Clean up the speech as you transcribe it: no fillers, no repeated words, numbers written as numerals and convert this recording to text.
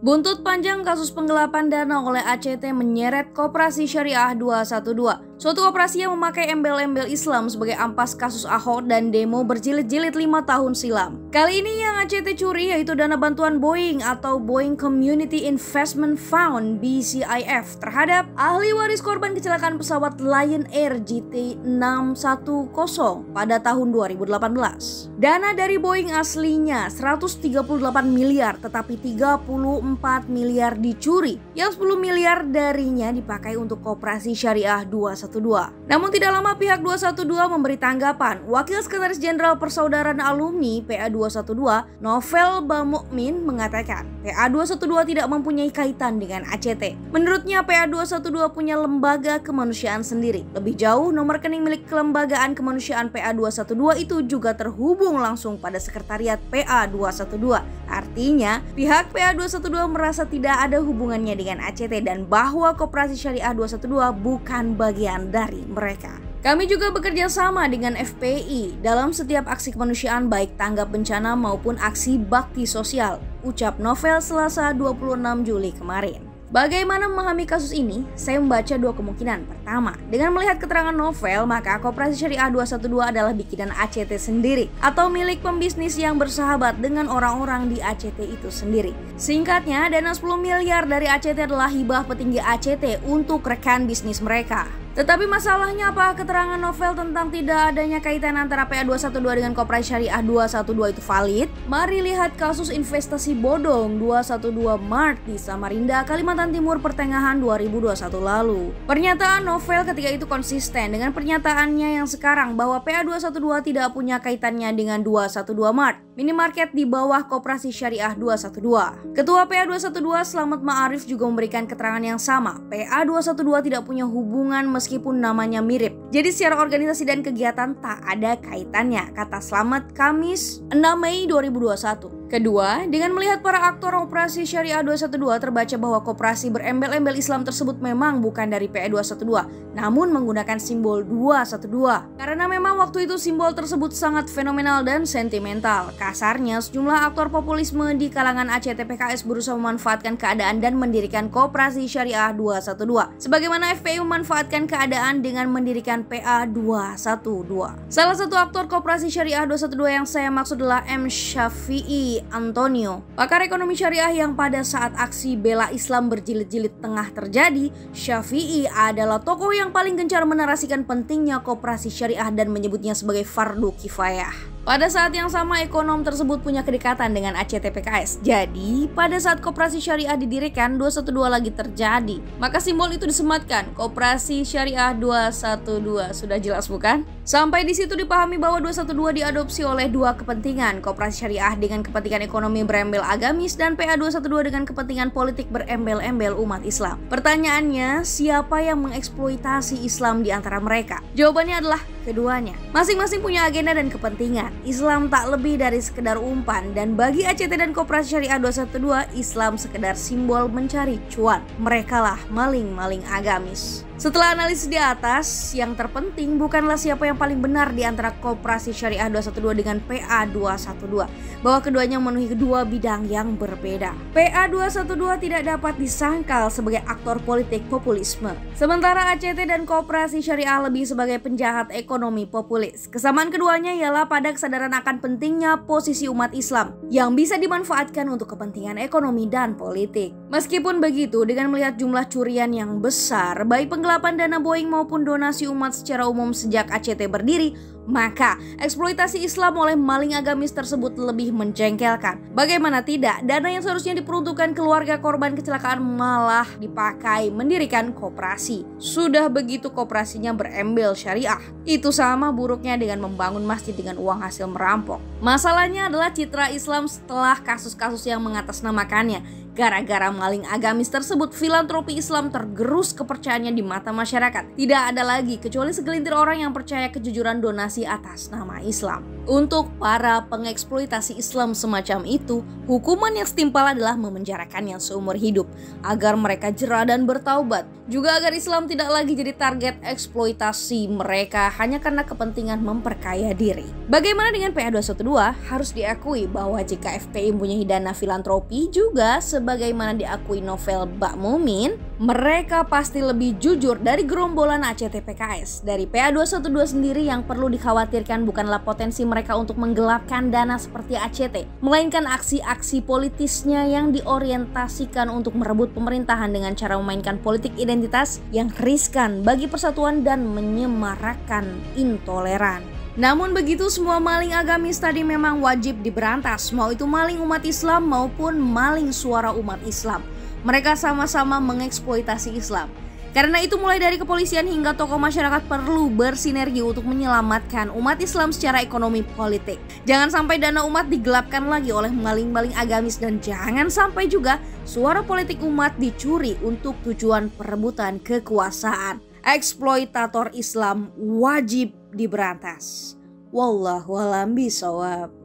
Buntut panjang kasus penggelapan dana oleh ACT menyeret Koperasi Syariah 212. Suatu koperasi yang memakai embel-embel Islam sebagai ampas kasus Ahok dan demo berjilid-jilid 5 tahun silam. Kali ini yang ACT curi yaitu dana bantuan Boeing atau Boeing Community Investment Fund (BCIF) terhadap ahli waris korban kecelakaan pesawat Lion Air JT610 pada tahun 2018. Dana dari Boeing aslinya 138 miliar tetapi 34 miliar dicuri, yang 10 miliar darinya dipakai untuk Koperasi Syariah 212. Namun tidak lama pihak 212 memberi tanggapan. Wakil Sekretaris Jenderal Persaudaraan Alumni PA 212, Novel Bamukmin mengatakan PA 212 tidak mempunyai kaitan dengan ACT. Menurutnya PA 212 punya lembaga kemanusiaan sendiri. Lebih jauh, nomor rekening milik kelembagaan kemanusiaan PA 212 itu juga terhubung langsung pada sekretariat PA 212. Artinya, pihak PA 212 merasa tidak ada hubungannya dengan ACT dan bahwa Koperasi Syariah 212 bukan bagian dari mereka. Kami juga bekerja sama dengan FPI dalam setiap aksi kemanusiaan baik tanggap bencana maupun aksi bakti sosial, ucap Novel Selasa 26 Juli kemarin. Bagaimana memahami kasus ini? Saya membaca dua kemungkinan. Pertama, dengan melihat keterangan Novel, maka Koperasi Syariah 212 adalah bikinan ACT sendiri atau milik pembisnis yang bersahabat dengan orang-orang di ACT itu sendiri. Singkatnya, dana 10 miliar dari ACT adalah hibah petinggi ACT untuk rekan bisnis mereka. Tetapi masalahnya apa keterangan Novel tentang tidak adanya kaitan antara PA 212 dengan Koperasi Syariah 212 itu valid? Mari lihat kasus investasi bodong 212 Mart di Samarinda, Kalimantan Timur pertengahan 2021 lalu. Pernyataan Novel ketika itu konsisten dengan pernyataannya yang sekarang bahwa PA 212 tidak punya kaitannya dengan 212 Mart, minimarket di bawah Koperasi Syariah 212. Ketua PA 212 Slamet Ma'arif juga memberikan keterangan yang sama. PA 212 tidak punya hubungan meskipun namanya mirip. Jadi secara organisasi dan kegiatan tak ada kaitannya, kata Slamet Kamis 6 Mei 2021. Kedua, dengan melihat para aktor Operasi Syariah 212 terbaca bahwa koperasi berembel-embel Islam tersebut memang bukan dari PA 212, namun menggunakan simbol 212. Karena memang waktu itu simbol tersebut sangat fenomenal dan sentimental. Kasarnya, sejumlah aktor populisme di kalangan ACT PKS berusaha memanfaatkan keadaan dan mendirikan Koperasi Syariah 212. Sebagaimana FPI memanfaatkan keadaan dengan mendirikan PA 212. Salah satu aktor Koperasi Syariah 212 yang saya maksud adalah M. Syafi'i Antonio, pakar ekonomi syariah yang pada saat aksi bela Islam berjilid-jilid tengah terjadi. Syafi'i adalah tokoh yang paling gencar menarasikan pentingnya Koperasi Syariah dan menyebutnya sebagai fardu kifayah. Pada saat yang sama, ekonom tersebut punya kedekatan dengan ACT PKS. Jadi, pada saat Koperasi Syariah didirikan, 212 lagi terjadi. Maka simbol itu disematkan, Koperasi Syariah 212. Sudah jelas bukan? Sampai di situ dipahami bahwa 212 diadopsi oleh dua kepentingan, Koperasi Syariah dengan kepentingan ekonomi berembel agamis dan PA 212 dengan kepentingan politik berembel-embel umat Islam. Pertanyaannya, siapa yang mengeksploitasi Islam di antara mereka? Jawabannya adalah keduanya. Masing-masing punya agenda dan kepentingan. Islam tak lebih dari sekedar umpan, dan bagi ACT dan Koperasi Syariah 212, Islam sekedar simbol mencari cuan. Merekalah maling-maling agamis. Setelah analisis di atas, yang terpenting bukanlah siapa yang paling benar di antara Koperasi Syariah 212 dengan PA 212, bahwa keduanya memenuhi kedua bidang yang berbeda. PA 212 tidak dapat disangkal sebagai aktor politik populisme, sementara ACT dan Koperasi Syariah lebih sebagai penjahat ekonomi populis. Kesamaan keduanya ialah pada kesadaran akan pentingnya posisi umat Islam yang bisa dimanfaatkan untuk kepentingan ekonomi dan politik. Meskipun begitu, dengan melihat jumlah curian yang besar, baik penggelapan dana Boeing maupun donasi umat secara umum sejak ACT berdiri, maka eksploitasi Islam oleh maling agamis tersebut lebih menjengkelkan. Bagaimana tidak, dana yang seharusnya diperuntukkan keluarga korban kecelakaan malah dipakai mendirikan koperasi. Sudah begitu koperasinya berembel syariah. Itu sama buruknya dengan membangun masjid dengan uang hasil merampok. Masalahnya adalah citra Islam setelah kasus-kasus yang mengatasnamakannya. Gara-gara maling agamis tersebut, filantropi Islam tergerus kepercayaannya di mata masyarakat. Tidak ada lagi kecuali segelintir orang yang percaya kejujuran donasi atas nama Islam. Untuk para pengeksploitasi Islam semacam itu, hukuman yang setimpal adalah memenjarakannya seumur hidup agar mereka jera dan bertaubat. Juga agar Islam tidak lagi jadi target eksploitasi mereka hanya karena kepentingan memperkaya diri. Bagaimana dengan PA212? Harus diakui bahwa jika FPI mempunyai dana filantropi juga sebagaimana diakui novel Bak Mumin, mereka pasti lebih jujur dari gerombolan ACT-PKS. Dari PA212 sendiri yang perlu dikhawatirkan bukanlah potensi mereka untuk menggelapkan dana seperti ACT, melainkan aksi-aksi politisnya yang diorientasikan untuk merebut pemerintahan dengan cara memainkan politik identitas yang riskan bagi persatuan dan menyemarakkan intoleran. Namun begitu, semua maling agamis tadi memang wajib diberantas, mau itu maling umat Islam maupun maling suara umat Islam. Mereka sama-sama mengeksploitasi Islam. Karena itu mulai dari kepolisian hingga tokoh masyarakat perlu bersinergi untuk menyelamatkan umat Islam secara ekonomi politik. Jangan sampai dana umat digelapkan lagi oleh maling-maling agamis dan jangan sampai juga suara politik umat dicuri untuk tujuan perebutan kekuasaan. Eksploitator Islam wajib diberantas. Wallahu a'lam bishawab.